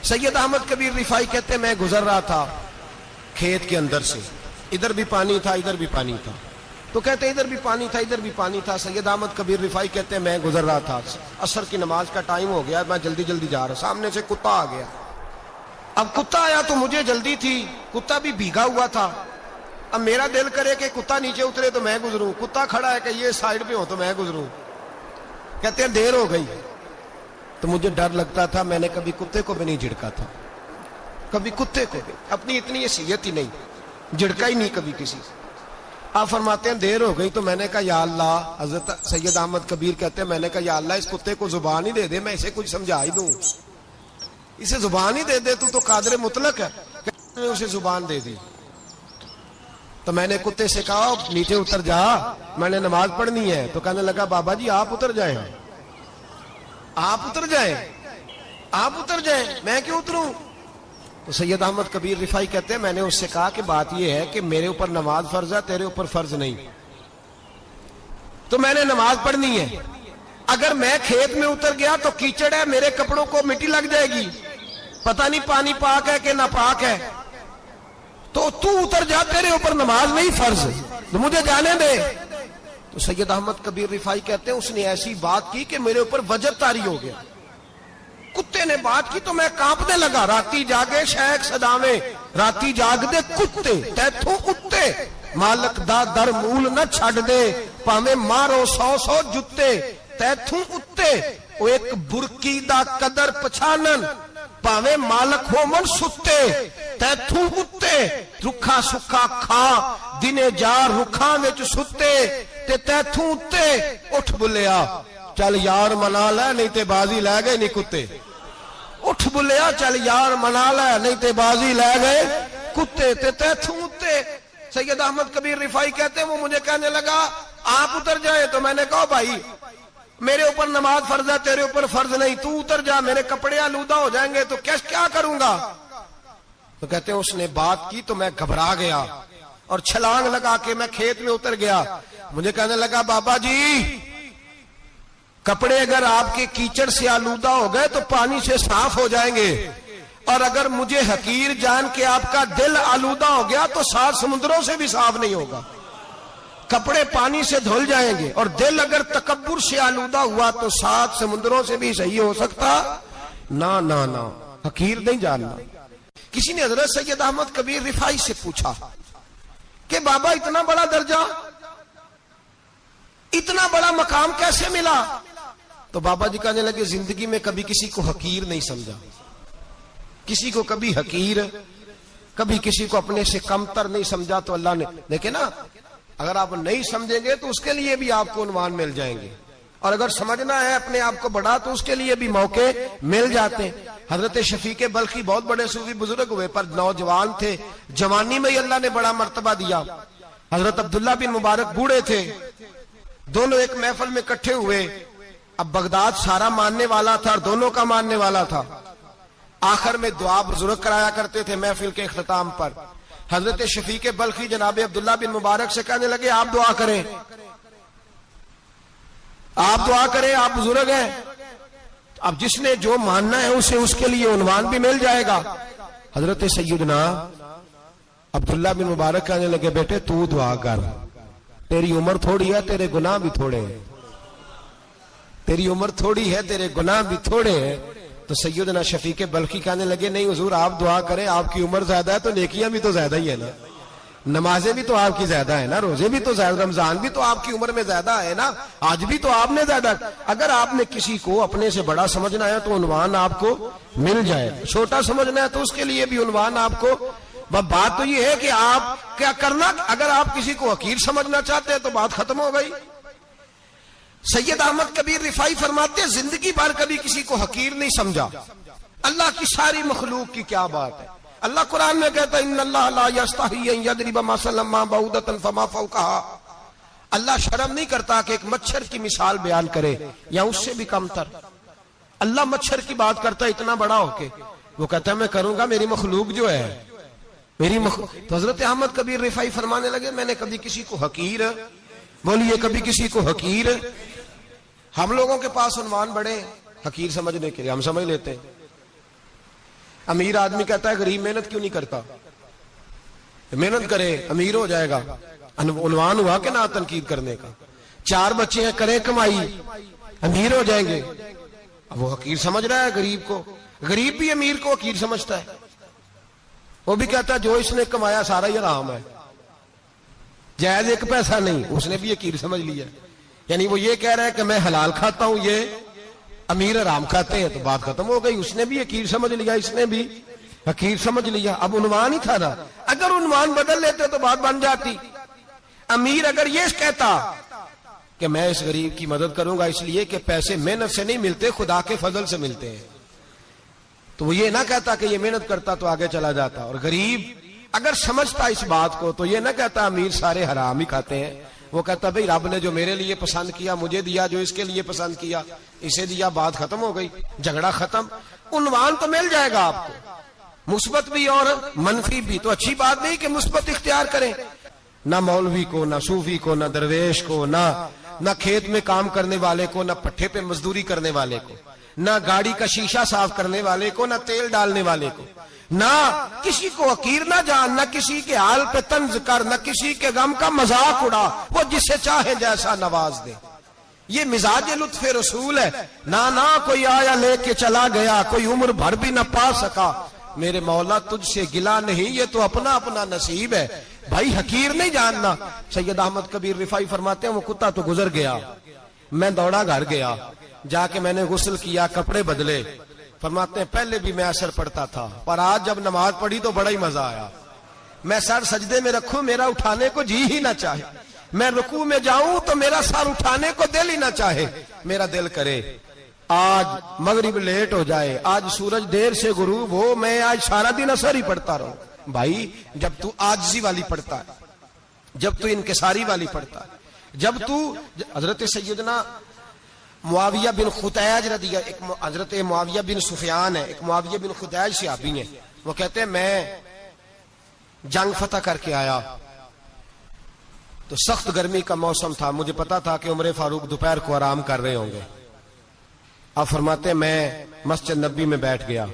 سید احمد کبیر رفائی کہتے ہیں میں گزر رہا تھا کھیت کے اندر سے، ادھر بھی پانی تھا ادھر بھی پانی تھا، تو کہتے ہیں ادھر بھی پانی تھا ادھر بھی پانی تھا۔ سید احمد کبیر رفائی کہتے ہیں میں گزر رہا تھا، عصر کی نماز کا ٹائم ہو گیا، میں جلدی جلدی جا رہا، سامنے سے کتا آ گیا۔ اب کتا آیا تو مجھے جلدی تھی، کتا بھی بھیگا ہوا تھا، اب میرا دل کرے کہ کتا نیچے اترے تو میں گزروں، کتا کھڑا ہے کہ یہ سائیڈ پہ ہو تو میں گزروں۔ کہتے ہیں دیر ہو گئی تو مجھے ڈر لگتا تھا، میں نے کبھی کتے کو بھی نہیں جھڑکا تھا، کبھی کتے کو بھی، اپنی اتنی حیثیت ہی نہیں، جھڑکا ہی نہیں کبھی کسی۔ آپ فرماتے ہیں دیر ہو گئی تو میں نے کہا یا اللہ، حضرت سید احمد کبیر کہتے ہیں میں نے کہا یا اللہ اس کتے کو زبان ہی دے دے، میں اسے کچھ سمجھا ہی دوں، اسے زبان ہی دے دے، تو قادر مطلق ہے، کہ اسے زبان دے دی۔ تو میں نے کتے سے کہا نیچے اتر جا، میں نے نماز پڑھنی ہے، تو کہنے لگا بابا جی آپ اتر جائیں، آپ اتر جائیں، آپ اتر جائیں، میں کیوں اتروں؟ تو سید احمد کبیر رفائی کہتے ہیں میں نے اس سے کہا کہ بات یہ ہے کہ میرے اوپر نماز فرض ہے، تیرے اوپر فرض نہیں، تو میں نے نماز پڑھنی ہے، اگر میں کھیت میں اتر گیا تو کیچڑ ہے، میرے کپڑوں کو مٹی لگ جائے گی، پتہ نہیں پانی پاک ہے کہ ناپاک ہے، تو تو اتر جا، تیرے اوپر نماز نہیں فرض، تو مجھے جانے دے۔ تو سید احمد کبیر رفائی کہتے ہیں اس نے ایسی بات کی کہ میرے اوپر وجب طاری ہو گیا، کتے نے بات کی تو میں کانپنے لگا، راتی جاگے شیخ صداویں، راتی جاگ دے کتے تیتھوں اتے، مالک دا در مول نہ چھڑ دے، پاویں مارو سو سو جتے تیتھوں اتے، او ایک برکی دا قدر پچھانن، پاویں مالک ہو من ستے تیتھوں اتے، رکھا سکھا کھا دنے جار رکھاں وچ ستے تے تیتھوں اتے، اٹھ بلیا چل یار منا لے نہیں تے بازی لے گئے نہیں کتے، اٹھ بلیا چل یار منا لے نہیں تے بازی لے گئے کتے تے تیتھوں اتے۔ سید احمد کبیر رفائی کہتے ہیں وہ مجھے کہنے لگا آپ اتر جائیں، تو میں نے کہا بھائی میرے اوپر نماز فرض ہے تیرے اوپر فرض نہیں، تو اتر جا، میرے کپڑے آلودہ ہو جائیں گے تو کیا کروں گا؟ تو کہتے ہیں اس نے بات کی تو میں گھبرا گیا اور چھلانگ لگا کے میں کھیت میں اتر گیا، مجھے کہنے لگا بابا جی کپڑے اگر آپ کے کیچڑ سے آلودہ ہو گئے تو پانی سے صاف ہو جائیں گے، اور اگر مجھے حقیر جان کے آپ کا دل آلودہ ہو گیا تو 7 سمندروں سے بھی صاف نہیں ہوگا، کپڑے پانی سے دھل جائیں گے، اور دل اگر تکبر سے آلودہ ہوا تو 7 سمندروں سے بھی صحیح ہو سکتا نا نا نا، حقیر نہیں جاننا۔ کسی نے حضرت سید احمد کبیر رفائی سے پوچھا کہ بابا اتنا بڑا درجہ، اتنا بڑا مقام کیسے ملا؟ تو بابا جی کہنے لگے زندگی میں کبھی کسی کو حقیر نہیں سمجھا، کسی کو کبھی حقیر، کبھی کسی کو اپنے سے کمتر نہیں سمجھا، تو اللہ نے دیکھے نا اگر آپ نہیں سمجھیں گے تو اس کے لیے بھی آپ کو عنوان مل جائیں گے، اور اگر سمجھنا ہے اپنے آپ کو بڑا تو اس کے لیے بھی موقع مل جاتے ہیں۔ حضرت شفیق بلخی بہت بڑے صوفی بزرگ ہوئے پر نوجوان تھے، جوانی میں ہی اللہ نے بڑا مرتبہ دیا۔ حضرت عبداللہ بن مبارک بوڑھے تھے، دونوں ایک محفل میں اکٹھے ہوئے، اب بغداد سارا ماننے والا تھا اور دونوں کا ماننے والا تھا، آخر میں دعا بزرگ کرایا کرتے تھے محفل کے اختتام پر۔ حضرت شفیق بلخی جناب عبداللہ بن مبارک سے کہنے لگے آپ دعا کریں، آپ دعا کریں، آپ بزرگ ہیں، اب جس نے جو ماننا ہے اسے اس کے لیے عنوان بھی مل جائے گا۔ حضرت سیدنا عبداللہ بن مبارک کہنے لگے بیٹے تو دعا کر، تیری عمر تھوڑی ہے تیرے گناہ بھی تھوڑے ہیں، تیری عمر تھوڑی ہے تیرے گناہ بھی تھوڑے ہیں۔ تو سیدنا شفیق بلخی کہنے لگے نہیں حضور آپ دعا کریں، آپ کی عمر زیادہ ہے تو نیکیاں بھی تو زیادہ ہی ہے نا، نمازیں بھی تو آپ کی زیادہ ہے نا، روزے بھی تو زیادہ، رمضان بھی تو آپ کی عمر میں زیادہ ہے نا، آج بھی تو آپ نے زیادہ۔ اگر آپ نے کسی کو اپنے سے بڑا سمجھنا ہے تو عنوان آپ کو مل جائے، چھوٹا سمجھنا ہے تو اس کے لیے بھی عنوان آپ کو۔ بات تو یہ ہے کہ آپ کیا کرنا، اگر آپ کسی کو حقیر سمجھنا چاہتے ہیں تو بات ختم ہو گئی۔ سید احمد کبیر رفائی فرماتے ہیں زندگی بھر کبھی کسی کو حقیر نہیں سمجھا، اللہ کی ساری مخلوق کی کیا بات ہے۔ اللہ قرآن میں کہتا ہے ان اللہ لا یستحی ان یضرب مثلا ما بعوضۃ فما فوقها، اللہ شرم نہیں کرتا کہ ایک مچھر کی مثال بیان کرے یا اس سے بھی کم تر۔ اللہ مچھر کی بات کرتا ہے اتنا بڑا ہو کے، وہ کہتا ہے میں کروں گا، میری مخلوق جو ہے میری مخلوق۔ تو حضرت احمد کبیر رفائی فرمانے لگے میں نے کبھی کسی کو حقیر، بولیے کبھی کسی کو حقیر ہم لوگوں کے پاس عنوان بڑے حقیر سمجھنے کے لیے، ہم سمجھ لیتے ہیں۔ امیر آدمی کہتا ہے غریب محنت کیوں نہیں کرتا، محنت کرے امیر ہو جائے گا، عنوان ہوا کہ نہ تنقید کرنے کا۔ 4 بچے ہیں، کرے کمائی، امیر ہو جائیں گے۔ اب وہ حقیر سمجھ رہا ہے غریب کو، غریب بھی امیر کو حقیر سمجھتا ہے، وہ بھی کہتا ہے جو اس نے کمایا سارا ہی حرام ہے، جائز 1 پیسہ نہیں، اس نے بھی حقیر سمجھ لیا۔ یعنی وہ یہ کہہ رہا ہے کہ میں حلال کھاتا ہوں، یہ امیر حرام کھاتے ہیں، تو بات ختم ہو گئی۔ اس نے بھی حقیر سمجھ لیا، اس نے بھی حقیر سمجھ لیا۔ اب عنوان ہی تھا نا، اگر عنوان بدل لیتے تو بات بن جاتی۔ امیر اگر یہ کہتا کہ میں اس غریب کی مدد کروں گا اس لیے کہ پیسے محنت سے نہیں ملتے، خدا کے فضل سے ملتے ہیں، تو وہ یہ نہ کہتا کہ یہ محنت کرتا تو آگے چلا جاتا۔ اور غریب اگر سمجھتا اس بات کو تو یہ نہ کہتا امیر سارے حرام ہی کھاتے ہیں، وہ کہتا بھئی رب نے جو میرے لیے پسند کیا مجھے دیا، جو اس کے لیے پسند کیا اسے دیا، بات ختم ہو گئی، جھگڑا ختم۔ عنوان تو مل جائے گا آپ کو، مثبت بھی اور منفی بھی، تو اچھی بات نہیں کہ مثبت اختیار کریں، نہ مولوی کو، نہ صوفی کو، نہ درویش کو، نہ کھیت میں کام کرنے والے کو، نہ پٹھے پہ مزدوری کرنے والے کو، نہ گاڑی کا شیشہ صاف کرنے والے کو، نہ تیل ڈالنے والے کو، نہ کسی کو حقیر نہ جان، نہ کسی کے حال پہ طنز کر، نہ کسی کے غم کا مذاق اڑا، وہ جسے چاہے جیسا نواز دے۔ یہ مزاج لطف رسول ہے۔ نہ کوئی آیا لے کے چلا گیا، کوئی عمر بھر بھی نہ پا سکا، میرے مولا تجھ سے گلا نہیں، یہ تو اپنا اپنا نصیب ہے۔ بھائی حقیر نہیں جاننا۔ سید احمد کبیر رفاعی فرماتے ہیں وہ کتا تو گزر گیا، میں دوڑا گھر گیا، جا کے میں نے غسل کیا، کپڑے بدلے۔ فرماتے ہیں پہلے بھی میں اثر پڑتا تھا، پر آج جب نماز پڑھی تو بڑا ہی مزہ آیا۔ میں سر سجدے میں رکھوں میرا اٹھانے کو جی ہی نہ چاہے، میں رکوع میں جاؤں تو میرا سر اٹھانے کو دل ہی نہ چاہے، میرا دل کرے آج مغرب لیٹ ہو جائے، آج سورج دیر سے غروب ہو، میں آج سارا دن اثر ہی پڑھتا رہوں۔ بھائی جب تو عاجزی والی پڑھتا ہے، جب تو انکساری والی پڑھتا ہے، جب تو حضرت سیدنا معاویہ بن خطیج رضی اللہ، حضرت معاویہ بن سفیان ہے، ایک معاویہ بن خطیج صحابی ہیں، وہ کہتے ہیں میں جنگ فتح کر کے آیا تو سخت گرمی کا موسم تھا، مجھے پتا تھا کہ عمر فاروق دوپہر کو آرام کر رہے ہوں گے۔ آپ فرماتے ہیں میں مسجد نبی میں بیٹھ گیا،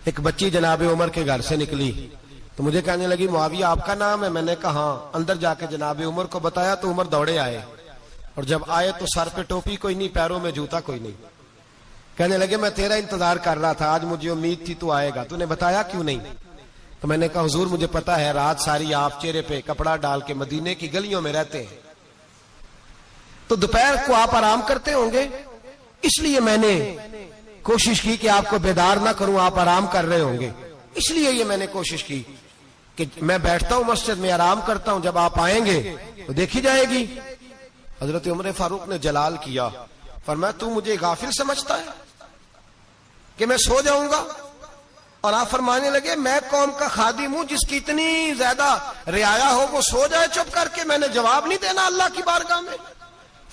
ایک بچی جناب عمر کے گھر سے نکلی تو مجھے کہنے لگی معاویہ آپ کا نام ہے؟ میں نے کہا ہاں۔ اندر جا کے جناب عمر کو بتایا تو عمر دوڑے آئے، اور جب آئے تو سر پہ ٹوپی کوئی نہیں، پیروں میں جوتا کوئی نہیں۔ کہنے لگے میں تیرا انتظار کر رہا تھا، آج مجھے امید تھی تو آئے گا، تو نے بتایا کیوں نہیں؟ تو میں نے کہا حضور مجھے پتا ہے رات ساری آپ چہرے پہ کپڑا ڈال کے مدینے کی گلیوں میں رہتے ہیں، تو دوپہر کو آپ آرام کرتے ہوں گے، اس لیے میں نے کوشش کی کہ آپ کو بیدار نہ کروں، آپ آرام کر رہے ہوں گے، اس لیے یہ میں نے کوشش کی کہ میں بیٹھتا ہوں مسجد میں آرام کرتا ہوں، جب آپ آئیں گے تو دیکھی جائے گی۔ حضرت عمر فاروق نے جلال کیا، فرمایا تو مجھے غافل سمجھتا ہے کہ میں سو جاؤں گا؟ اور آپ فرمانے لگے میں قوم کا خادم ہوں، جس کی اتنی زیادہ رعایا ہو وہ سو جائے چپ کر کے، میں نے جواب نہیں دینا اللہ کی بارگاہ میں؟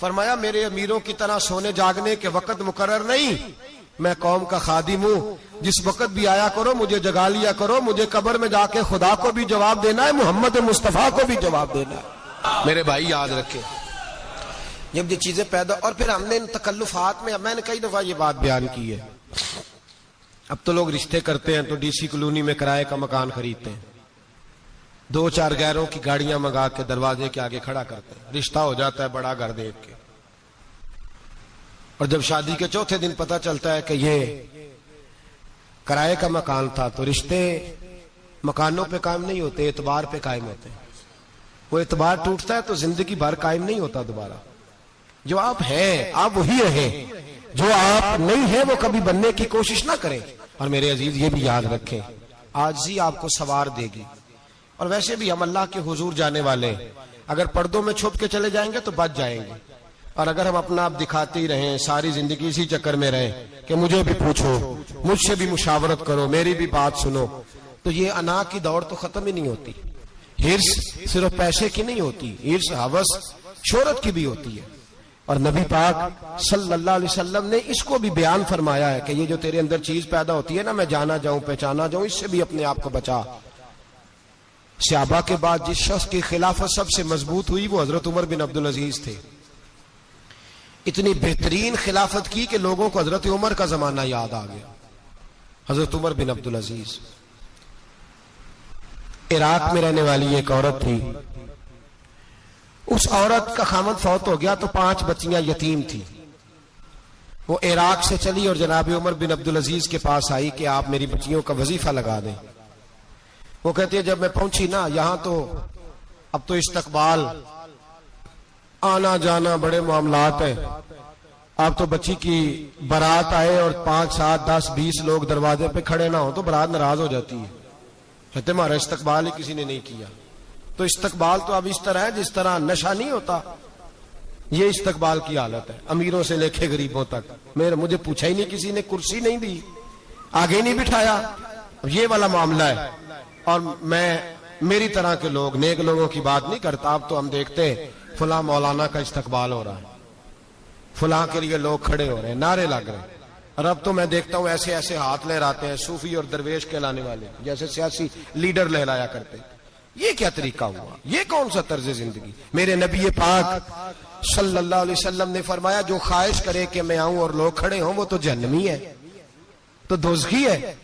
فرمایا میرے امیروں کی طرح سونے جاگنے کے وقت مقرر نہیں، میں قوم کا خادم ہوں، جس وقت بھی آیا کرو مجھے جگا لیا کرو، مجھے قبر میں جا کے خدا کو بھی جواب دینا ہے، محمد مصطفیٰ کو بھی جواب دینا ہے۔ میرے بھائی یاد رکھیں، جب یہ چیزیں پیدا، اور پھر ہم نے ان تکلفات میں، میں نے کئی دفعہ یہ بات بیان کی ہے، اب تو لوگ رشتے کرتے ہیں تو ڈی سی کالونی میں کرائے کا مکان خریدتے ہیں، 2-4 غیروں کی گاڑیاں منگا کے دروازے کے آگے کھڑا کرتے ہیں، رشتہ ہو جاتا ہے بڑا گھر دیکھ کے، اور جب شادی کے چوتھے دن پتہ چلتا ہے کہ یہ کرائے کا مکان تھا، تو رشتے مکانوں پہ قائم نہیں ہوتے، اعتبار پہ قائم ہوتے ہیں۔ وہ اعتبار ٹوٹتا ہے تو زندگی بھر قائم نہیں ہوتا دوبارہ۔ جو آپ ہیں آپ وہی رہیں، جو آپ نہیں ہیں وہ کبھی بننے کی کوشش نہ کریں۔ اور میرے عزیز یہ بھی یاد رکھیں، عاجزی آپ کو سوار دے گی، اور ویسے بھی ہم اللہ کے حضور جانے والے ہیں، اگر پردوں میں چھپ کے چلے جائیں گے تو بچ جائیں گے، اور اگر ہم اپنا آپ دکھاتے ہی رہیں، ساری زندگی اسی چکر میں رہیں کہ مجھے بھی پوچھو، مجھ سے بھی مشاورت کرو، میری بھی بات سنو، تو یہ انا کی دوڑ تو ختم ہی نہیں ہوتی۔ ہرس صرف پیسے کی نہیں ہوتی، ہرس ہوس شہرت کی بھی ہوتی ہے، اور نبی پاک صلی اللہ علیہ وسلم نے اس کو بھی بیان فرمایا ہے کہ یہ جو تیرے اندر چیز پیدا ہوتی ہے نا، میں جانا جاؤں پہچانا جاؤں، اس سے بھی اپنے آپ کو بچا۔ صحابہ کے بعد جس شخص کی خلافت سب سے مضبوط ہوئی وہ حضرت عمر بن عبدالعزیز تھے۔ اتنی بہترین خلافت کی کہ لوگوں کو حضرت عمر کا زمانہ یاد آ گیا. حضرت عمر بن عبدالعزیز. عراق میں رہنے والی ایک عورت تھی. اس عورت کا خامد فوت ہو گیا تو 5 بچیاں یتیم تھی. وہ عراق سے چلی اور جناب عمر بن عبدالعزیز کے پاس آئی کہ آپ میری بچیوں کا وظیفہ لگا دیں. وہ کہتی ہے جب میں پہنچی نا یہاں تو اب تو استقبال آنا جانا بڑے معاملات ہیں. اب تو بچی کی بارات آئے اور 5 7 10 20 لوگ دروازے پہ کھڑے نہ ہو تو بارات ناراض ہو جاتی ہے. کہتے ہمارا استقبال ہی کسی نے نہیں کیا. تو استقبال تو اب اس طرح ہے جس طرح نشہ نہیں ہوتا, یہ استقبال کی حالت ہے, امیروں سے لے کے غریبوں تک. مجھے پوچھا ہی نہیں کسی نے, کرسی نہیں دی, آگے نہیں بٹھایا. یہ والا معاملہ ہے. اور میں میری طرح کے لوگ نیک لوگوں کی بات نہیں کرتا. اب تو ہم دیکھتے ہیں فلاں مولانا کا استقبال ہو رہا ہے, فلاں کے لیے لوگ کھڑے ہو رہے ہیں, نعرے لگ رہے ہیں. اور اب تو میں دیکھتا ہوں ایسے ایسے ہاتھ لہراتے ہیں صوفی اور درویش کہلانے والے, جیسے سیاسی لیڈر لہرایا کرتے. یہ کیا طریقہ ہوا؟ یہ کون سا طرز زندگی؟ میرے نبی پاک صلی اللہ علیہ وسلم نے فرمایا جو خواہش کرے کہ میں آؤں اور لوگ کھڑے ہوں وہ تو جہنمی ہے, تو دوزخی ہے.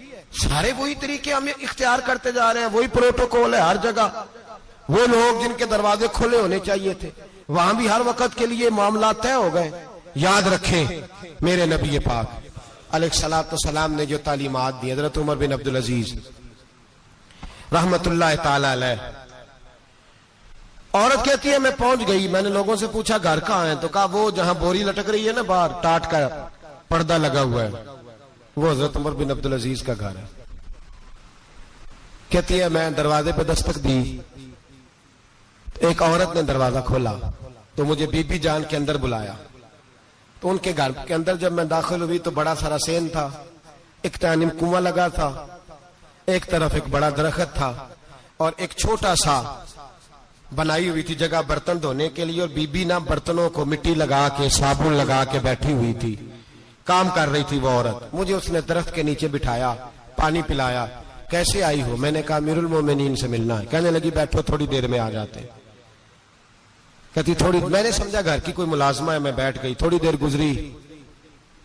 سارے وہی طریقے ہم اختیار کرتے جا رہے ہیں, وہی پروٹوکول ہے ہر جگہ. وہ لوگ جن کے دروازے کھلے ہونے چاہیے تھے وہاں بھی ہر وقت کے لیے معاملات طے ہو گئے. یاد رکھیں میرے نبی پاک علیہ الصلوۃ والسلام نے جو تعلیمات دی. حضرت عمر بن عبدالعزیز رحمت اللہ تعالی علیہ. عورت کہتی ہے میں پہنچ گئی, میں نے لوگوں سے پوچھا گھر کہاں ہے, تو کہا وہ جہاں بوری لٹک رہی ہے نا باہر ٹاٹ کا پردہ لگا ہوا ہے وہ حضرت عمر بن عبدالعزیز کا گھر ہے. کہتی ہے میں دروازے پہ دستک دی, ایک عورت نے دروازہ کھولا تو مجھے بی بی جان کے اندر بلایا. تو ان کے گھر کے اندر جب میں داخل ہوئی تو بڑا سارا سین تھا, ایک جانب کنواں لگا تھا, ایک طرف ایک بڑا درخت تھا, اور ایک چھوٹا سا بنائی ہوئی تھی جگہ برتن دھونے کے لیے. اور بی بی نا برتنوں کو مٹی لگا کے صابن لگا کے بیٹھی ہوئی تھی, کام کر رہی تھی وہ عورت. مجھے اس نے درخت کے نیچے بٹھایا, پانی پلایا. کیسے آئی ہو؟ میں نے کہا امیر المومنین سے ملنا ہے. کہنے لگی بیٹھو تھوڑی دیر میں آ جاتے. کہتی تھوڑی, میں نے سمجھا گھر کی کوئی ملازمہ ہے, میں بیٹھ گئی. تھوڑی دیر گزری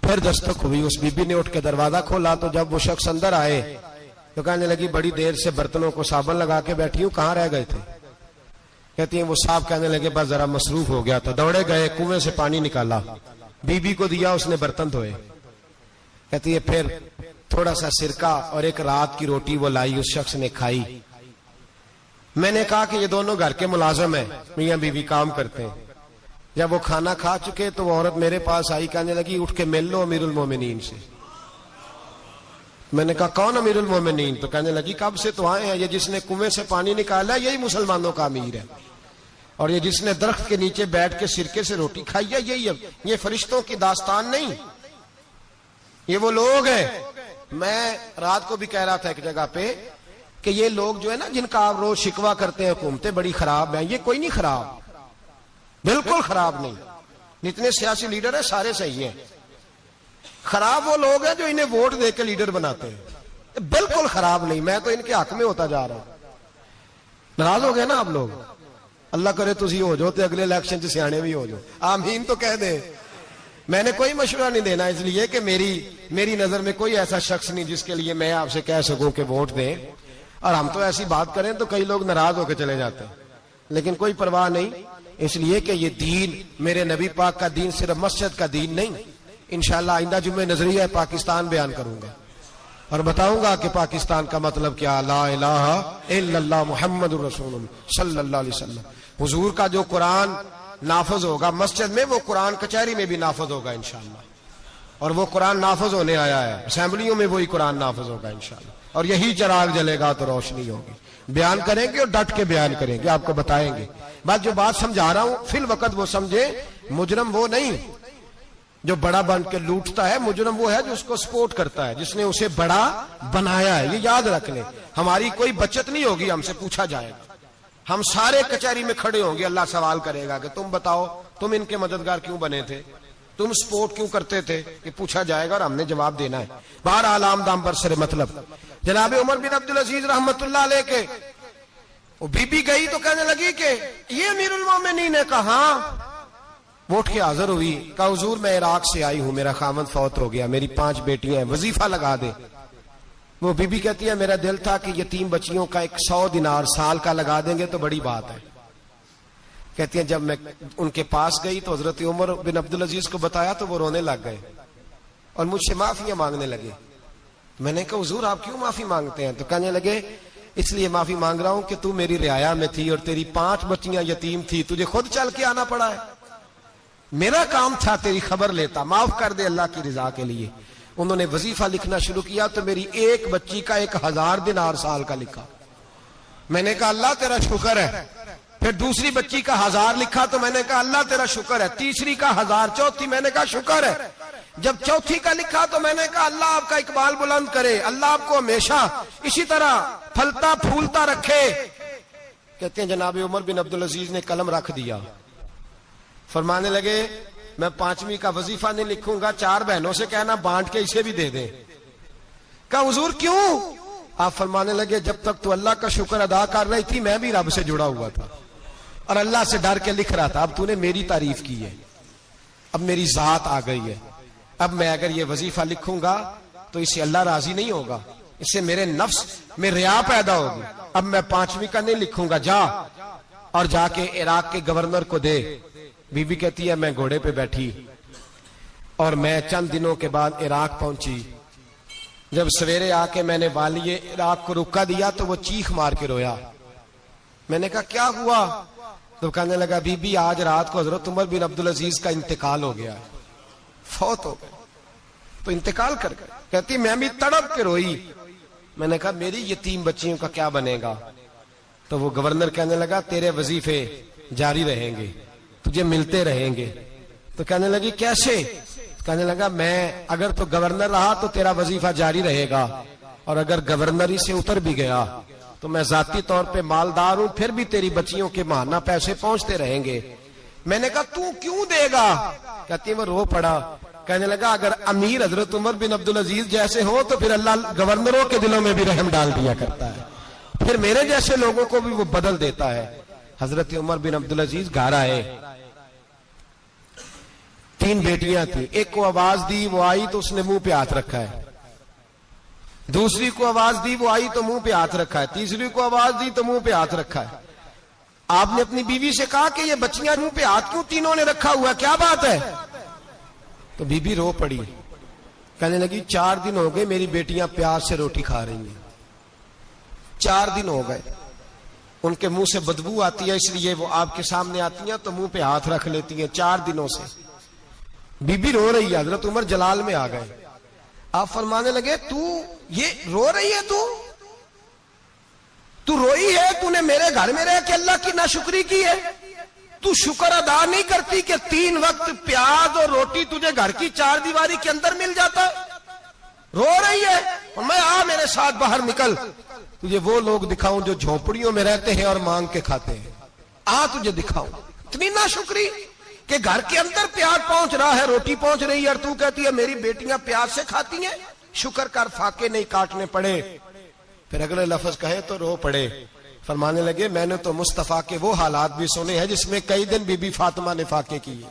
پھر دستک ہوئی, اس بی بی نے اٹھ کے دروازہ کھولا. تو جب وہ شخص اندر آئے تو کہنے لگی بڑی دیر سے برتنوں کو صابن لگا کے بیٹھی ہوں, کہاں رہ گئے تھے؟ کہتی ہیں وہ صاحب کہنے لگے بس ذرا مصروف ہو گیا تھا. دوڑے گئے, کنویں سے پانی نکالا, بی بی کو دیا, اس نے برتن دھوئے. کہتی ہے پھر تھوڑا سا سرکہ اور ایک رات کی روٹی وہ لائی, اس شخص نے کھائی. میں نے کہا کہ یہ دونوں گھر کے ملازم ہیں, میاں بیوی کام کرتے ہیں. جب وہ کھانا کھا چکے تو وہ عورت میرے پاس آئی, کہنے لگی اٹھ کے مل لو امیر المومنین سے. میں نے کہا کون امیر المومنین؟ تو کہنے لگی کب سے تو آئے ہیں, یہ جس نے کنویں سے پانی نکالا یہی مسلمانوں کا امیر ہے, اور یہ جس نے درخت کے نیچے بیٹھ کے سرکے سے روٹی کھائی ہے یہی ہے. یہ فرشتوں کی داستان نہیں, یہ وہ لوگ ہیں. میں رات کو بھی کہہ رہا تھا ایک جگہ پہ کہ یہ لوگ جو ہے نا جن کا آپ روز شکوہ کرتے ہیں حکومتیں بڑی خراب ہیں, یہ کوئی نہیں خراب, بالکل خراب نہیں. جتنے سیاسی لیڈر ہیں سارے صحیح ہیں. خراب وہ لوگ ہیں جو انہیں ووٹ دے کے لیڈر بناتے ہیں, بالکل خراب نہیں. میں تو ان کے حق میں ہوتا جا رہا ہوں. ناراض ہو گئے نا آپ لوگ؟ اللہ کرے تسی ہو جو تے اگلے الیکشن سے سیانے بھی ہو جو, آمین تو کہہ دیں. میں نے کوئی مشورہ نہیں دینا, اس لیے کہ میری نظر میں کوئی ایسا شخص نہیں جس کے لیے میں آپ سے کہہ سکوں کہ ووٹ دیں. اور ہم تو ایسی بات کریں تو کئی لوگ ناراض ہو کے چلے جاتے ہیں, لیکن کوئی پرواہ نہیں, اس لیے کہ یہ دین میرے نبی پاک کا دین صرف مسجد کا دین نہیں. انشاءاللہ آئندہ جمعہ نظریہ پاکستان بیان کروں گا اور بتاؤں گا کہ پاکستان کا مطلب کیا, لا الہ الا اللہ محمد الرسول اللہ صلی اللہ علیہ وسلم. حضور کا جو قرآن نافذ ہوگا مسجد میں, وہ قرآن کچہری میں بھی نافذ ہوگا انشاءاللہ. اور وہ قرآن نافذ ہونے آیا ہے, اسمبلیوں میں وہی قرآن نافذ ہوگا انشاءاللہ. اور یہی چراغ جلے گا تو روشنی ہوگی. بیان کریں گے اور ڈٹ کے بیان کریں گے, آپ کو بتائیں گے. جو بات سمجھا رہا ہوں فی الوقت وہ سمجھے, مجرم وہ نہیں جو بڑا بن کے لوٹتا ہے, مجرم وہ ہے جو اس کو سپورٹ کرتا ہے, جس نے اسے بڑا بنایا ہے. یہ یاد رکھ لیں. ہماری کوئی بچت نہیں ہوگی, ہم سے پوچھا جائے گا. ہم سارے کچہری میں کھڑے ہوں گے, اللہ سوال کرے گا کہ تم بتاؤ تم ان کے مددگار کیوں بنے تھے, تم سپورٹ کیوں کرتے تھے, یہ پوچھا جائے گا اور ہم نے جواب دینا ہے. بہرحال عام دام پر سر مطلب جناب عمر بن عبدالعزیز رحمت اللہ علیہ کے وہ بی بی گئی تو کہنے لگی کہ یہ امیر المومنین نے کہا, وہ اٹھ کے حاضر ہوئی، کہا حضور میں عراق سے آئی ہوں، میرا خاوند فوت ہو گیا، میری 5 بیٹیاں ہیں، وظیفہ لگا دے۔ وہ بی بی کہتی ہے میرا دل تھا کہ یتیم بچیوں کا 100 دینار سال کا لگا دیں گے تو بڑی بات ہے۔ کہتی ہیں جب میں ان کے پاس گئی تو حضرت عمر بن عبدالعزیز کو بتایا تو وہ رونے لگ گئے اور مجھ سے معافیاں مانگنے لگے۔ میں نے کہا حضور آپ کیوں معافی مانگتے ہیں؟ تو کہنے لگے اس لیے معافی مانگ رہا ہوں کہ تو میری رعایا میں تھی اور تیری 5 بچیاں یتیم تھی، تجھے خود چل کے آنا پڑا ہے، میرا کام تھا تیری خبر لیتا، معاف کر دے اللہ کی رضا کے لیے۔ انہوں نے وظیفہ لکھنا شروع کیا تو میری ایک بچی کا 1000 دینار سال کا لکھا۔ میں نے کہا اللہ تیرا شکر ہے۔ پھر دوسری بچی کا 1000 لکھا تو میں نے کہا اللہ تیرا شکر ہے۔ تیسری کا 1000، چوتھی میں نے کہا شکر ہے۔ جب چوتھی کا لکھا تو میں نے کہا اللہ آپ کا اقبال بلند کرے، اللہ آپ کو ہمیشہ اسی طرح پھلتا پھولتا رکھے۔ کہتے ہیں جناب عمر بن عبدالعزیز نے قلم رکھ دیا، فرمانے لگے میں 5ویں کا وظیفہ نہیں لکھوں گا، 4 بہنوں سے کہنا بانٹ کے اسے بھی دے دیں۔ کہا حضور کیوں؟ آپ فرمانے لگے جب تک تو اللہ کا شکر ادا کر رہی تھی میں بھی رب سے جڑا ہوا تھا اور اللہ سے ڈر کے لکھ رہا تھا، اب تو نے میری تعریف کی ہے، اب میری ذات آ گئی ہے، اب میں اگر یہ وظیفہ لکھوں گا تو اس سے اللہ راضی نہیں ہوگا، اس سے میرے نفس میں ریا پیدا ہوگی، اب میں 5ویں کا نہیں لکھوں گا، جا اور جا کے عراق کے گورنر کو دے۔ بی بی کہتی ہے میں گھوڑے پہ بیٹھی اور میں چند دنوں کے بعد عراق پہنچی۔ جب سویرے آ کے میں نے والی عراق کو رکا دیا تو وہ چیخ مار کے رویا۔ میں نے کہا کیا ہوا؟ تو کہنے لگا بی بی آج رات کو حضرت عمر بن عبدالعزیز کا انتقال ہو گیا، فوت ہو گئے، تو انتقال کر گئے۔ کہتی میں بھی تڑپ کے روئی۔ میں نے کہا میری یتیم بچیوں کا کیا بنے گا؟ تو وہ گورنر کہنے لگا تیرے وظیفے جاری رہیں گے، تجھے ملتے رہیں گے۔ تو کہنے لگی کیسے؟ کہنے لگا میں اگر تو گورنر رہا تو تیرا وظیفہ جاری رہے گا، اور اگر گورنری سے اتر بھی گیا تو میں ذاتی طور پہ مالدار ہوں، پھر بھی تیری بچیوں کے ماہانہ پیسے پہنچتے رہیں گے۔ میں نے کہا تو کیوں دے گا؟ کہتی وہ رو پڑا۔ کہنے لگا اگر امیر حضرت عمر بن عبدالعزیز جیسے ہو تو پھر اللہ گورنروں کے دلوں میں بھی رحم ڈال دیا کرتا ہے، پھر میرے جیسے لوگوں کو بھی وہ بدل دیتا ہے۔ حضرت عمر بن عبدالعزیز گھر آئے، 3 بیٹیاں تھیں، ایک کو آواز دی وہ آئی تو اس نے منہ پہ ہاتھ رکھا ہے، دوسری کو آواز دی وہ آئی تو منہ پہ ہاتھ رکھا ہے، تیسری کو آواز دی تو منہ پہ ہاتھ رکھا ہے۔ آپ نے اپنی بیوی سے کہا کہ یہ بچیاں منہ پہ ہاتھ کیوں تینوں نے رکھا ہوا ہے، کیا بات ہے؟ تو بی بی رو پڑی، کہنے لگی 4 دن ہو گئے میری بیٹیاں پیاس سے روٹی کھا رہی ہیں، 4 دن ہو گئے، ان کے منہ سے بدبو آتی ہے اس لیے وہ آپ کے سامنے آتی ہیں تو منہ پہ ہاتھ رکھ لیتی ہیں 4 دنوں سے۔ بی بی رو رہی ہے، حضرت عمر جلال میں آ گئے۔ آپ فرمانے لگے تو یہ رو رہی ہے، تو روئی ہے، تو نے میرے گھر میں رہ کے اللہ کی ناشکری کی ہے، تو شکر ادا نہیں کرتی کہ 3 وقت پیاز اور روٹی تجھے گھر کی 4 دیواری کے اندر مل جاتا؟ رو رہی ہے، اور میں آ میرے ساتھ باہر نکل، تجھے وہ لوگ دکھاؤں جو جھونپڑیوں میں رہتے ہیں اور مانگ کے کھاتے ہیں، آ تجھے دکھاؤں۔ اتنی ناشکری کہ گھر کے اندر پیاز پہنچ رہا ہے، روٹی پہنچ رہی ہے، اور تو کہتی ہے میری بیٹیاں پیاز سے کھاتی ہیں، شکر کر فاقے نہیں کاٹنے پڑے۔ پھر اگلے لفظ کہے تو رو پڑے۔ فرمانے لگے میں نے تو مصطفیٰ کے وہ حالات بھی سنے ہیں جس میں کئی دن بی بی فاطمہ نے فاقے کیے،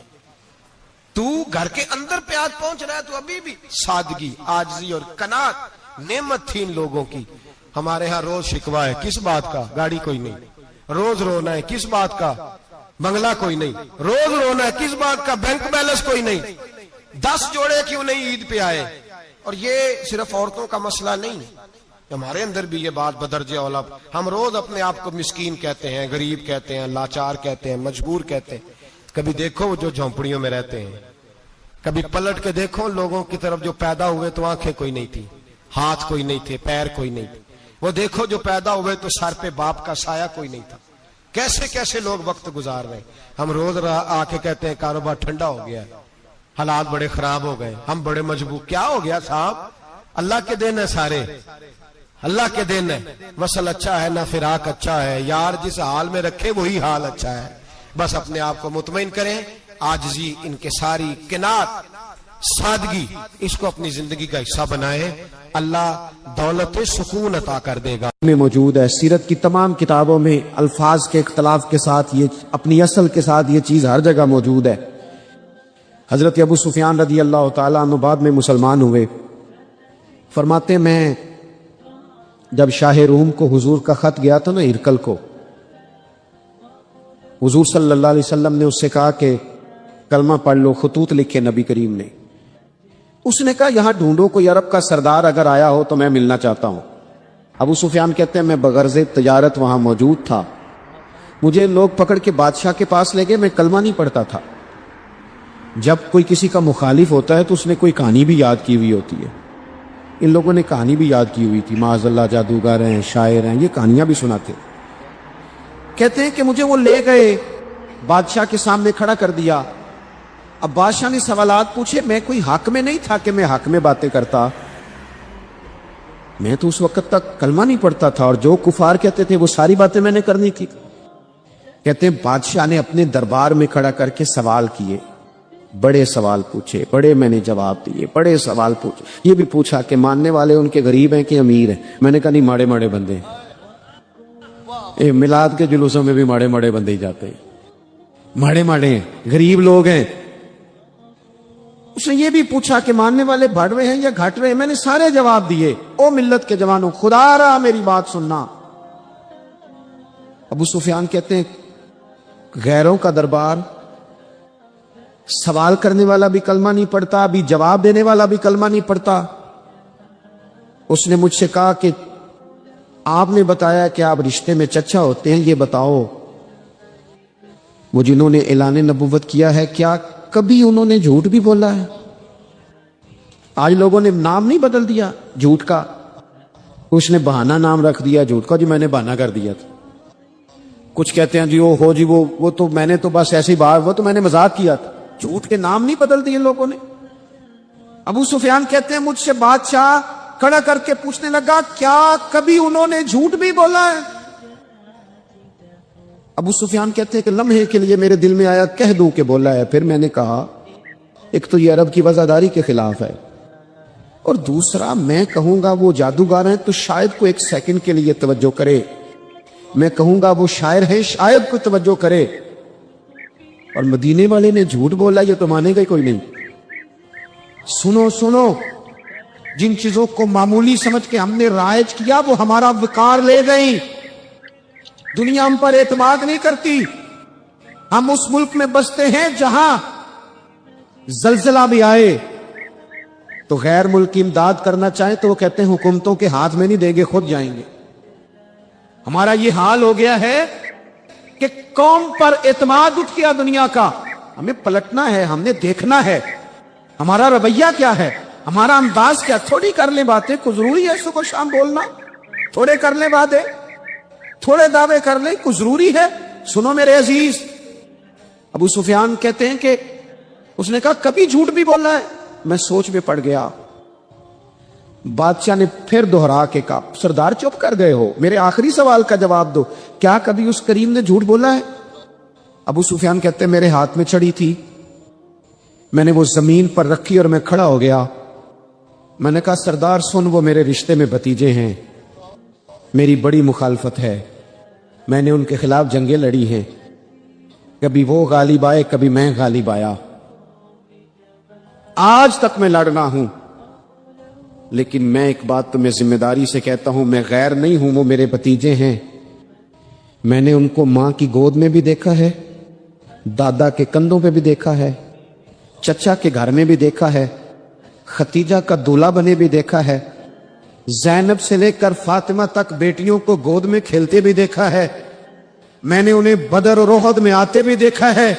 تو گھر کے اندر پیاز پہنچ رہا ہے تو ابھی بھی سادگی، عاجزی اور قناعت نعمت تھی ان لوگوں کی۔ ہمارے ہاں روز شکوا ہے، کس بات کا؟ گاڑی کوئی نہیں، روز رونا ہے، کس بات کا؟ بنگلہ کوئی نہیں، روز رونا ہے، کس بات کا؟ بینک بیلنس کوئی نہیں، 10 جوڑے کیوں نہیں عید پہ آئے؟ اور یہ صرف عورتوں کا مسئلہ نہیں، ہمارے اندر بھی یہ بات بدرجہ اولا، ہم روز اپنے آپ کو مسکین کہتے ہیں، غریب کہتے ہیں، لاچار کہتے ہیں، مجبور کہتے ہیں۔ کبھی دیکھو جو جھونپڑیوں میں رہتے ہیں، کبھی پلٹ کے دیکھو لوگوں کی طرف جو پیدا ہوئے تو آنکھیں کوئی نہیں تھی، ہاتھ کوئی نہیں تھے، پیر کوئی نہیں تھے، وہ دیکھو جو پیدا ہوئے تو سر پہ باپ کا سایہ کوئی نہیں تھا، کیسے کیسے لوگ وقت گزار رہے ہیں۔ ہم روز آ کے کہتے ہیں کاروبار ٹھنڈا ہو گیا ہے، حالات بڑے خراب ہو گئے، ہم بڑے مجبور۔ کیا ہو گیا صاحب؟ اللہ کے دن ہے، سارے اللہ کے دن ہے، وصل اچھا ہے نہ فراق اچھا ہے، یار جس حال میں رکھے وہی حال اچھا ہے۔ بس اپنے آپ کو مطمئن کریں، عاجزی، انکساری، قناعت، سادگی، اس کو اپنی زندگی کا حصہ بنائیں، اللہ دولت سکون عطا کر دے گا۔ میں موجود ہے، سیرت کی تمام کتابوں میں الفاظ کے اختلاف کے ساتھ یہ اپنی اصل کے ساتھ یہ چیز ہر جگہ موجود ہے حضرت ابو سفیان رضی اللہ تعالیٰ عنہ بعد میں مسلمان ہوئے. فرماتے میں جب شاہ روم کو حضور کا خط گیا تھا نا ہرقل کو، حضور صلی اللہ علیہ وسلم نے اس سے کہا کہ کلمہ پڑھ لو، خطوط لکھے نبی کریم نے. اس نے کہا یہاں ڈھونڈو کوئی عرب کا سردار اگر آیا ہو تو میں ملنا چاہتا ہوں. ابو سفیان کہتے ہیں میں بغرض تجارت وہاں موجود تھا، مجھے لوگ پکڑ کے بادشاہ کے پاس لے گئے، میں کلمہ نہیں پڑھتا تھا. جب کوئی کسی کا مخالف ہوتا ہے تو اس نے کوئی کہانی بھی یاد کی ہوئی ہوتی ہے. ان لوگوں نے کہانی بھی یاد کی ہوئی تھی، معاذ اللہ جادوگر ہیں، شاعر ہیں، یہ کہانیاں بھی سناتے. کہتے ہیں کہ مجھے وہ لے گئے، بادشاہ کے سامنے کھڑا کر دیا. اب بادشاہ نے سوالات پوچھے، میں کوئی حق میں نہیں تھا کہ میں حق میں باتیں کرتا، میں تو اس وقت تک کلمہ نہیں پڑھتا تھا اور جو کفار کہتے تھے وہ ساری باتیں میں نے کرنی تھی. کہتے ہیں بادشاہ نے اپنے دربار میں کھڑا کر کے سوال کیے، بڑے سوال پوچھے، بڑے میں نے جواب دیے، بڑے سوال پوچھے. یہ بھی پوچھا کہ ماننے والے ان کے غریب ہیں کہ امیر ہیں. میں نے کہا نہیں، ماڑے ماڑے بندے ہیں. میلاد کے جلوسوں میں بھی ماڑے ماڑے بندے ہی جاتے ہیں، ماڑے ماڑے ہیں، غریب لوگ ہیں. اس نے یہ بھی پوچھا کہ ماننے والے بڑھوے ہیں یا گھٹوے ہیں. میں نے سارے جواب دیے. او ملت کے جوانوں، خدا رہا میری بات سننا. ابو سفیان کہتے ہیں غیروں کا دربار، سوال کرنے والا بھی کلمہ نہیں پڑھتا، ابھی جواب دینے والا بھی کلمہ نہیں پڑھتا. اس نے مجھ سے کہا کہ آپ نے بتایا کہ آپ رشتے میں چچا ہوتے ہیں، یہ بتاؤ وہ جنہوں نے اعلان نبوت کیا ہے کیا کبھی انہوں نے جھوٹ بھی بولا ہے؟ آج لوگوں نے نام نہیں بدل دیا جھوٹ کا، اس نے بہانہ نام رکھ دیا جھوٹ کا، جو میں نے بہانہ کر دیا تھا. کچھ کہتے ہیں جی وہ ہو جی وہ تو میں نے تو بس ایسی بات، وہ تو میں نے مذاق کیا تھا. جھوٹ کے نام نہیں بدل دیے لوگوں نے. ابو سفیان کہتے ہیں مجھ سے بادشاہ کھڑا کر کے پوچھنے لگا کیا کبھی انہوں نے جھوٹ بھی بولا ہے؟ ابو سفیان کہتے ہیں کہ لمحے کے لیے میرے دل میں آیا کہہ دوں کہ بولا ہے. پھر میں نے کہا ایک تو یہ عرب کی وفاداری کے خلاف ہے، اور دوسرا میں کہوں گا وہ جادوگر ہیں تو شاید کو ایک سیکنڈ کے لیے توجہ کرے، میں کہوں گا وہ شاعر ہیں شاید کو توجہ کرے. اور مدینے والے نے جھوٹ بولا، یہ تو مانے گا ہی کوئی نہیں. سنو سنو، جن چیزوں کو معمولی سمجھ کے ہم نے رائج کیا وہ ہمارا وقار لے گئی. دنیا ہم پر اعتماد نہیں کرتی. ہم اس ملک میں بستے ہیں جہاں زلزلہ بھی آئے تو غیر ملکی امداد کرنا چاہیں تو وہ کہتے ہیں حکومتوں کے ہاتھ میں نہیں دیں گے، خود جائیں گے. ہمارا یہ حال ہو گیا ہے کہ قوم پر اعتماد اٹھ گیا دنیا کا. ہمیں پلٹنا ہے، ہم نے دیکھنا ہے ہمارا رویہ کیا ہے، ہمارا انداز کیا. تھوڑی کر لیں باتیں، کوئی ضروری ہے صبح شام بولنا؟ تھوڑے کر لیں باتیں، تھوڑے دعوے کر لیں، کوئی ضروری ہے؟ سنو میرے عزیز، ابو سفیان کہتے ہیں کہ اس نے کہا کبھی جھوٹ بھی بولا ہے. میں سوچ میں پڑ گیا. بادشاہ نے پھر دوہرا کے کہا سردار چپ کر گئے ہو، میرے آخری سوال کا جواب دو، کیا کبھی اس کریم نے جھوٹ بولا ہے؟ ابو سفیان کہتے ہیں میرے ہاتھ میں چھڑی تھی، میں نے وہ زمین پر رکھی اور میں کھڑا ہو گیا. میں نے کہا سردار سن، وہ میرے رشتے میں بھتیجے ہیں، میری بڑی مخالفت ہے، میں نے ان کے خلاف جنگیں لڑی ہیں، کبھی وہ غالب آئے کبھی میں غالب آیا، آج تک میں لڑنا ہوں. لیکن میں ایک بات تمہیں ذمہ داری سے کہتا ہوں، میں غیر نہیں ہوں، وہ میرے بھتیجے ہیں. میں نے ان کو ماں کی گود میں بھی دیکھا ہے، دادا کے کندھوں پہ بھی دیکھا ہے، چچا کے گھر میں بھی دیکھا ہے، ختیجہ کا دولہا بنے بھی دیکھا ہے، زینب سے لے کر فاطمہ تک بیٹیوں کو گود میں کھیلتے بھی دیکھا ہے. میں نے انہیں بدر اور احد میں آتے بھی دیکھا ہے.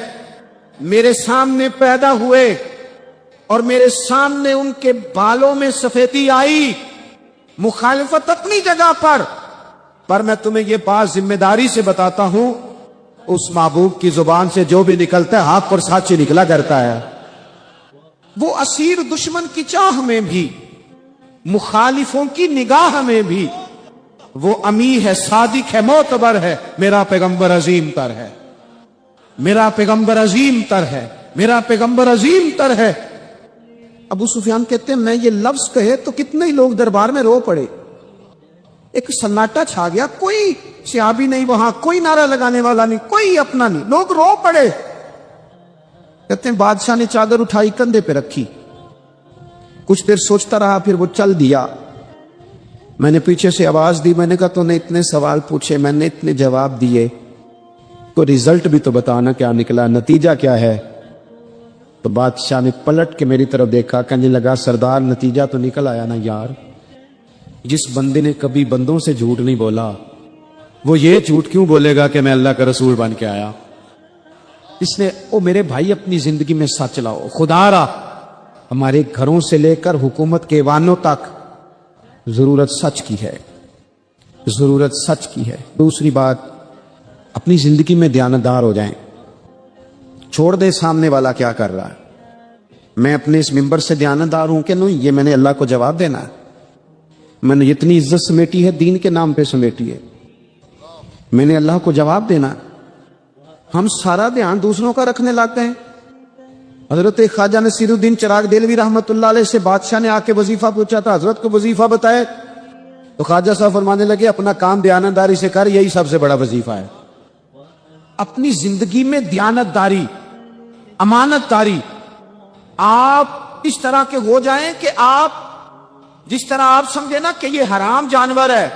میرے سامنے پیدا ہوئے اور میرے سامنے ان کے بالوں میں سفیدی آئی. مخالفت اپنی جگہ پر میں تمہیں یہ بات ذمہ داری سے بتاتا ہوں، اس محبوب کی زبان سے جو بھی نکلتا ہے حق اور سچ نکلا کرتا ہے. وہ اسیر دشمن کی چاہ میں بھی، مخالفوں کی نگاہ میں بھی وہ امی ہے، صادق ہے، معتبر ہے. میرا پیغمبر عظیم تر ہے، میرا پیغمبر عظیم تر ہے، میرا پیغمبر عظیم تر ہے. ابو سفیان کہتے ہیں میں یہ لفظ کہے تو کتنے ہی لوگ دربار میں رو پڑے. ایک سناٹا چھا گیا، کوئی صحابی نہیں وہاں، کوئی نعرہ لگانے والا نہیں، کوئی اپنا نہیں، لوگ رو پڑے. کہتے ہیں بادشاہ نے چادر اٹھائی کندھے پہ رکھی, کچھ دیر سوچتا رہا, پھر وہ چل دیا. میں نے پیچھے سے آواز دی, میں نے کہا تو نے اتنے سوال پوچھے, میں نے اتنے جواب دیے, کو رزلٹ بھی تو بتانا کیا نکلا, نتیجہ کیا ہے. تو بادشاہ نے پلٹ کے میری طرف دیکھا, کہنے لگا سردار نتیجہ تو نکل آیا نا یار. جس بندے نے کبھی بندوں سے جھوٹ نہیں بولا وہ یہ جھوٹ کیوں بولے گا کہ میں اللہ کا رسول بن کے آیا. اس نے او میرے بھائی اپنی زندگی میں سچ لاؤ. خدا را ہمارے گھروں سے لے کر حکومت کے ایوانوں تک ضرورت سچ کی ہے, ضرورت سچ کی ہے. دوسری بات, اپنی زندگی میں دیانتدار ہو جائیں. چھوڑ دے سامنے والا کیا کر رہا ہے. میں اپنے اس ممبر سے دیانتدار ہوں کہ نہیں, یہ میں نے اللہ کو جواب دینا ہے. میں نے اتنی عزت سمیٹی ہے, دین کے نام پہ سمیٹی ہے, میں نے اللہ کو جواب دینا. ہم سارا دھیان دوسروں کا رکھنے لگ گئے. حضرت خواجہ نصیر الدین چراغ دہلوی رحمت اللہ علیہ سے بادشاہ نے آ کے وظیفہ پوچھا تھا, حضرت کو وظیفہ بتائے تو خواجہ صاحب فرمانے لگے اپنا کام دیانتداری سے کر, یہی سب سے بڑا وظیفہ ہے. اپنی زندگی میں دیانتداری, امانت داری, آپ اس طرح کے ہو جائیں کہ آپ جس طرح آپ سمجھے نا کہ یہ حرام جانور ہے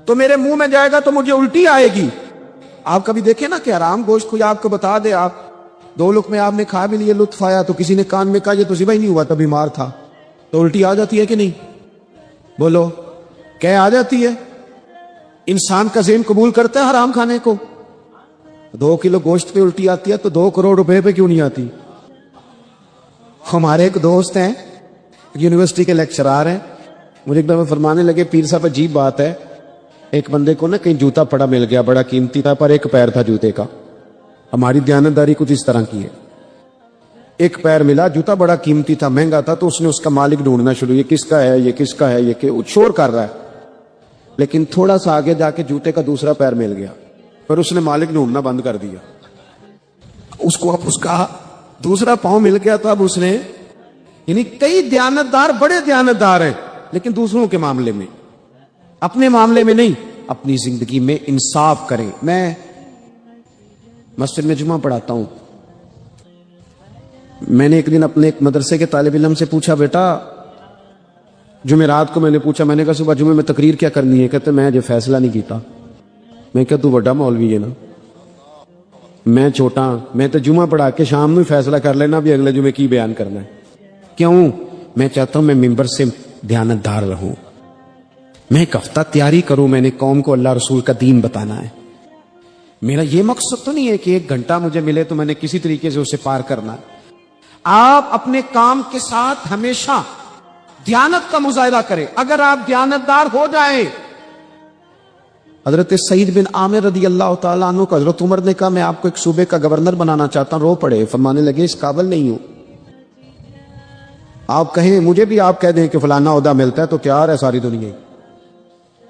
تو میرے منہ میں جائے گا تو مجھے الٹی آئے گی. آپ کبھی دیکھیں نا کہ حرام گوشت کوئی آپ کو بتا دے, آپ 2 لقمے آپ نے کھا بھی لیے, لطف آیا, تو کسی نے کان میں کہا یہ تو ذبح ہی نہیں ہوا تھا, بیمار تھا, تو الٹی آ جاتی ہے کہ نہیں؟ بولو, کیا آ جاتی ہے؟ انسان کا ذہن قبول کرتا ہے حرام کھانے کو. 2 کلو گوشت پہ الٹی آتی ہے تو 2 کروڑ روپے پہ کیوں نہیں آتی؟ ہمارے ایک دوست ہیں, یونیورسٹی کے لیکچرار ہیں, مجھے ایک دفعہ فرمانے لگے پیر صاحب عجیب بات ہے, ایک بندے کو نا کہیں جوتا پڑا مل گیا, بڑا قیمتی تھا, پر ایک پیر تھا جوتے کا. ہماری دیانتداری کچھ اس طرح کی ہے, ایک پیر ملا, جوتا بڑا قیمتی تھا, مہنگا تھا, تو اس نے اس کا مالک ڈھونڈنا شروع, یہ کس کا ہے, یہ کس کا ہے, یہ کہ شور کر رہا ہے. لیکن تھوڑا سا آگے جا کے جوتے کا دوسرا پیر مل گیا, پر اس نے مالک ڈھونڈنا بند کر دیا. اس کو اب اس کا دوسرا پاؤں مل گیا, تو اب اس نے, یعنی کئی دیانتدار بڑے دیانتدار ہیں لیکن دوسروں کے معاملے میں, اپنے معاملے میں نہیں. اپنی زندگی میں انصاف کریں. میں مسجد میں جمعہ پڑھاتا ہوں. میں نے ایک دن اپنے ایک مدرسے کے طالب علم سے پوچھا, بیٹا جمعرات کو میں نے پوچھا, میں نے کہا صبح جمعے میں تقریر کیا کرنی ہے؟ کہتے میں جو فیصلہ نہیں کیتا. میں کہا تو بڑا مولوی ہے نا, میں چھوٹا, میں تو جمعہ پڑھا کے شام میں فیصلہ کر لینا بھی اگلے جمعے کی بیان کرنا ہے. کیوں؟ میں چاہتا ہوں میں ممبر سے دیانتدار رہوں, میں ایک ہفتہ تیاری کروں, میں نے قوم کو اللہ رسول کا دین بتانا ہے. میرا یہ مقصد تو نہیں ہے کہ 1 گھنٹہ مجھے ملے تو میں نے کسی طریقے سے اسے پار کرنا ہے. آپ اپنے کام کے ساتھ ہمیشہ دیانت کا مظاہرہ کریں. اگر آپ دیانتدار ہو جائیں, حضرت سعید بن عامر رضی اللہ تعالیٰ عنہ کو حضرت عمر نے کہا میں آپ کو ایک صوبے کا گورنر بنانا چاہتا ہوں, رو پڑے, فرمانے لگے اس قابل نہیں ہوں. آپ کہیں, مجھے بھی آپ کہہ دیں کہ فلانا عہدہ ملتا ہے تو تیار ہے ساری دنیا.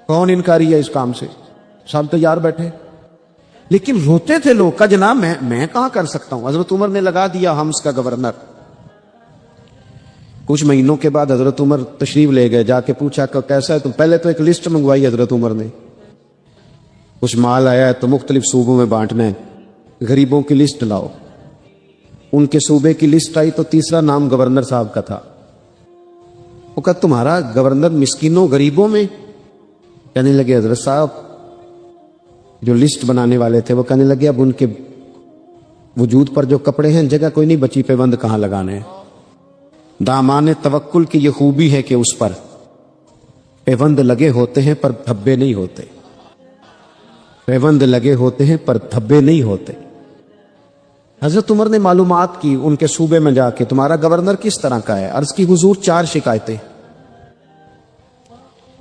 کون انکاری ہے اس کام سے؟ سب تیار بیٹھے. لیکن روتے تھے لوگ, کا جناب میں کہاں کر سکتا ہوں. حضرت عمر نے لگا دیا حمص کا گورنر. کچھ مہینوں کے بعد حضرت عمر تشریف لے گئے, جا کے پوچھا کہ کیسا ہے تم. پہلے تو ایک لسٹ منگوائی حضرت عمر نے, کچھ مال آیا ہے تو مختلف صوبوں میں بانٹنا ہے, غریبوں کی لسٹ لاؤ. ان کے صوبے کی لسٹ آئی تو تیسرا نام گورنر صاحب کا تھا. وہ کہا تمہارا گورنر مسکینوں غریبوں میں؟ کہنے لگے حضرت صاحب جو لسٹ بنانے والے تھے وہ کہنے لگے اب ان کے وجود پر جو کپڑے ہیں جگہ کوئی نہیں بچی, پیوند کہاں لگانے ہیں. دامان توکل کی یہ خوبی ہے کہ اس پر پیوند لگے ہوتے ہیں پر دھبے نہیں ہوتے, پیوند لگے ہوتے ہیں پر دھبے نہیں ہوتے. حضرت عمر نے معلومات کی ان کے صوبے میں جا کے, تمہارا گورنر کس طرح کا ہے؟ عرض کی حضور 4 شکایتیں.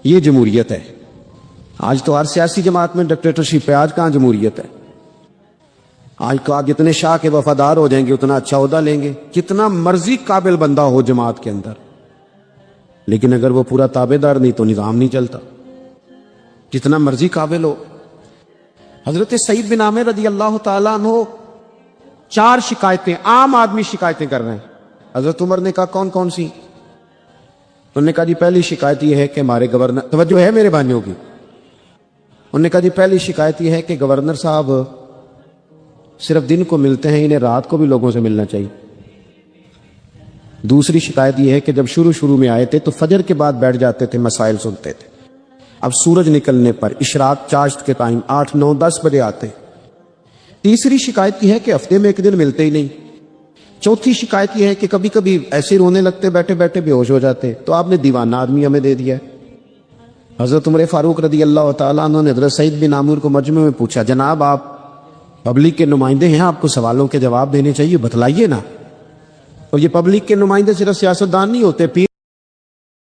یہ جمہوریت ہے. آج تو ہر سیاسی جماعت میں ڈکٹیٹرشپ ہے, آج کہاں جمہوریت ہے؟ آج تو آپ جتنے شاہ کے وفادار ہو جائیں گے اتنا اچھا عہدہ لیں گے, جتنا مرضی قابل بندہ ہو جماعت کے اندر, لیکن اگر وہ پورا تابع دار نہیں تو نظام نہیں چلتا, جتنا مرضی قابل ہو. حضرت سعید بن عامر رضی اللہ تعالیٰ عنہ 4 شکایتیں, عام آدمی شکایتیں کر رہے ہیں. حضرت عمر نے کہا کون کون سی؟ انہوں نے کہا جی پہلی شکایت یہ ہے کہ ہمارے گورنر, توجہ ہے میرے بھائیوں کی, انہوں نے کہا جی پہلی شکایت یہ ہے کہ گورنر صاحب صرف دن کو ملتے ہیں، انہیں رات کو بھی لوگوں سے ملنا چاہیے۔ دوسری شکایت یہ ہے کہ جب شروع میں آئے تھے تو فجر کے بعد بیٹھ جاتے تھے، مسائل سنتے تھے، اب سورج نکلنے پر اشراق چاشت کے ٹائم 8، 9، 10 بجے آتے۔ تیسری شکایت یہ ہے کہ ہفتے میں ایک دن ملتے ہی نہیں۔ چوتھی شکایت یہ ہے کہ کبھی کبھی ایسے رونے لگتے، بیٹھے بیٹھے بے ہوش ہو جاتے، تو آپ نے دیوانہ آدمی ہمیں دے دیا ہے۔ حضرت عمر فاروق رضی اللہ تعالیٰ عنہ نے حضرت سعید بن عامر کو مجمع میں پوچھا، جناب آپ پبلک کے نمائندے ہیں، آپ کو سوالوں کے جواب دینے چاہیے، بتلائیے نا۔ اور یہ پبلک کے نمائندے صرف سیاستدان نہیں ہوتے، پیر